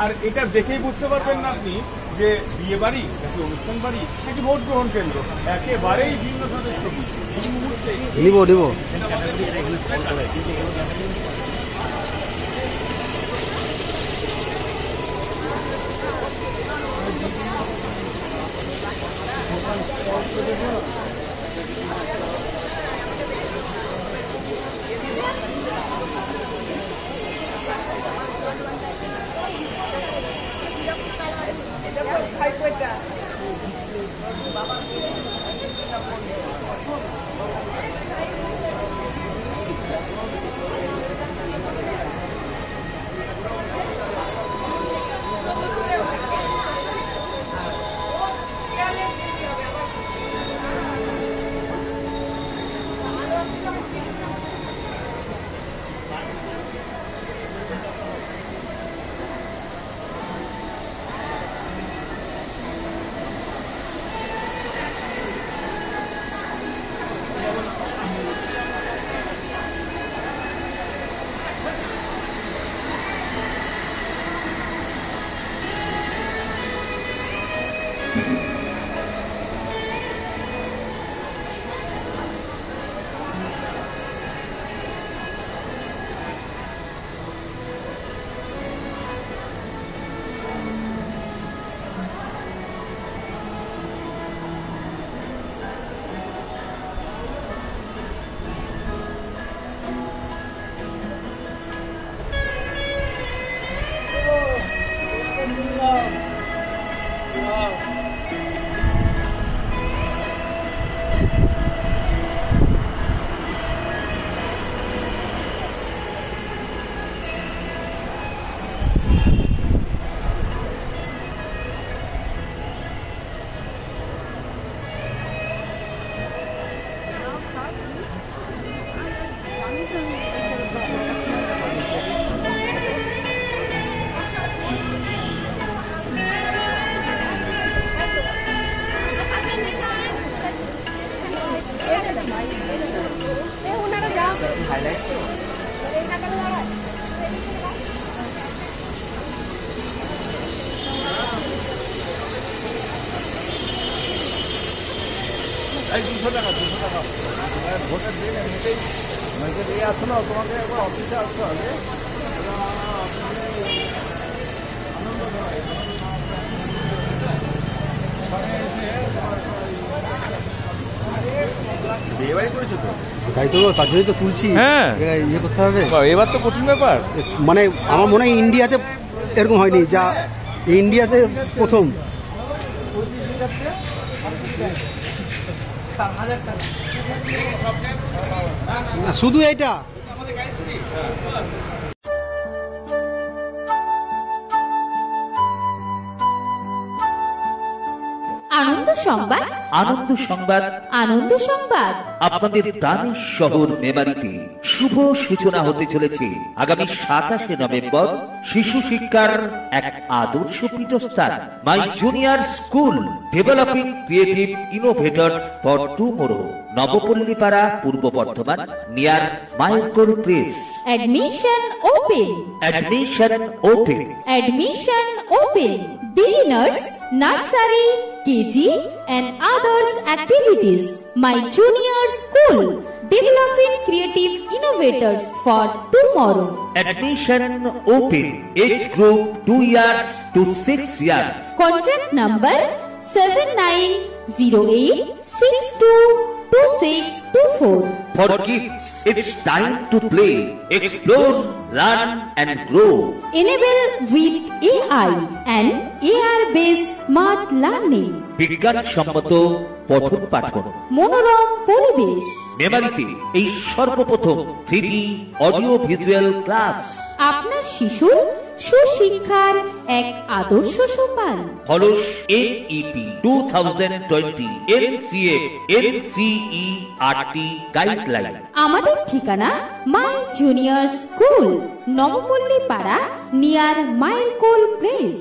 আর এটা দেখেই বুঝতে পারবেন না আপনি যে বিয়ে বাড়ি নাকি অনুষ্ঠান বাড়ি নাকি ভোট গ্রহণ কেন্দ্র, একেবারেই ভিন্ন ধরনের ছবি। এই মুহূর্তে নিব ভোটের দিন এমনিতেই দিয়ে আসছো না, তোমাকে একবার অফিসে আসতে হবে। বিয়েবাড়ি করেছো তো? তাই তো, তার জন্যই তো তুলছি। হ্যাঁ, ইয়ে করতে হবে। এবার তো কঠিন ব্যাপার, মানে আমার মনে হয় ইন্ডিয়াতে এরকম হয়নি, যা ইন্ডিয়াতে প্রথম। শুধু এটা আনন্দ সংবাদ, আনন্দ সংবাদ, আনন্দ সংবাদ। আপনাদের প্রাণের শহর মেমারিতে শুভ সূচনা হতে চলেছে আগামী 27 নভেম্বর শিশু শিক্ষার এক আদর্শ পীঠস্থান my junior school developing creative innovators for tomorrow, Nabapallipara, Purba Bardhaman, near মাইলকোল press. Admission open. Admission open. Admission open. Beginners, nursery, KG and others activities. My junior school, developing creative innovators for tomorrow. Admission open. Age group 2 years to 6 years. Contract number 7908622624. For kids, it's time to play, explore, learn and grow. Enable with AI and AR-based smart learning. বিজ্ঞান সম্মত পঠন পাঠন, মনোরম পরিবেশ। মেমারিতে এই সর্বপ্রথম 3D audio visual class. আপনার শিশু সুশিক্ষার এক আদর্শ সোপান। Follows NEP 2020 NCA NCERT guideline. আমাদের ঠিকানা মাই জুনিয়র স্কুল, নবপল্লী পাড়া, নিয়ার মাইলকোল প্রেস।